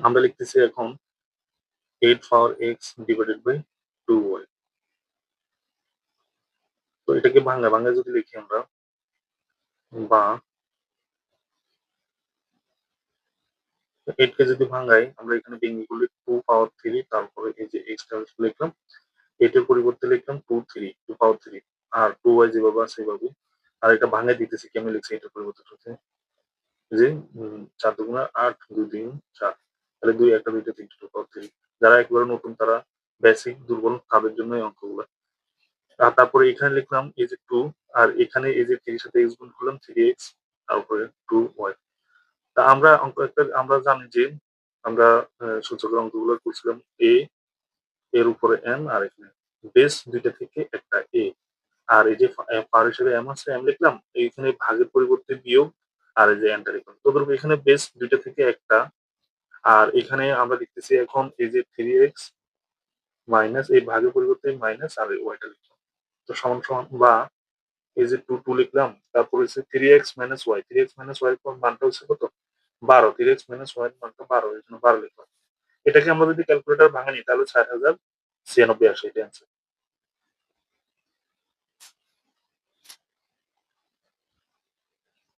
আমরা লিখতেছি এখন 8 power x divided by 2y। তো এটাকে ভাঙা যদি লিখি আমরা, বা 8 কে যদি ভাঙাই আমরা এখানে ভেঙে করলে 2 পাওয়ার 3, তারপরে এই যে এক্সটা লিখলাম, 8 এর পরিবর্তে লিখলাম 2 পাওয়ার 3, আর 2y যেভাবে আছে সেভাবে। আর এটা ভাঙাই দিতেছি, কেমন লিখছি এটার পরিবর্তে হচ্ছে যে 4 দুগুণা 8, 2 3 4, তাহলে 2 একটা 2টা 3 2 পাওয়ার 3। যারা একেবারে নতুন তারা বেসিক দুর্বল তাদের জন্য এই অঙ্কগুলো। আর তারপরে এখানে লিখলাম এই যে 2, আর এখানে এই যে 3 এর সাথে x গুণ করলাম 3x, তারপরে 2y। তা আমরা অঙ্ক একটা আমরা জানি যে আমরা সূচকের অঙ্কগুলো করছিলাম a এর উপরে m, আর এখানে বেস দুইটা থেকে একটা a, আর এই যে পার হিসেবে m আছে m লিখলাম, এইখানে ভাগের পরিবর্তে বিয়োগ, আর এই যে এন্টার লিখলাম। তো ধরো এখানে বেস দুইটা থেকে একটা, আর এখানে আমরা লিখতেছি এখন এই যে 3x মাইনাস এই ভাগের পরিবর্তে মাইনাস, আর ওয়াইটা লিখলাম। তো সমান সমান, বা এই যে 2 লিখলাম, তারপর হচ্ছে 3x minus Y, 3x minus Y এর মানটা হচ্ছে কত, 12, 3x মাইনাস ওয়াই এর মানটা 12, এই জন্য 12 লিখলাম। এটাকে আমরা যদি ক্যালকুলেটর ভাঙানি তাহলে 6096 আসে, এটা অ্যান্সার।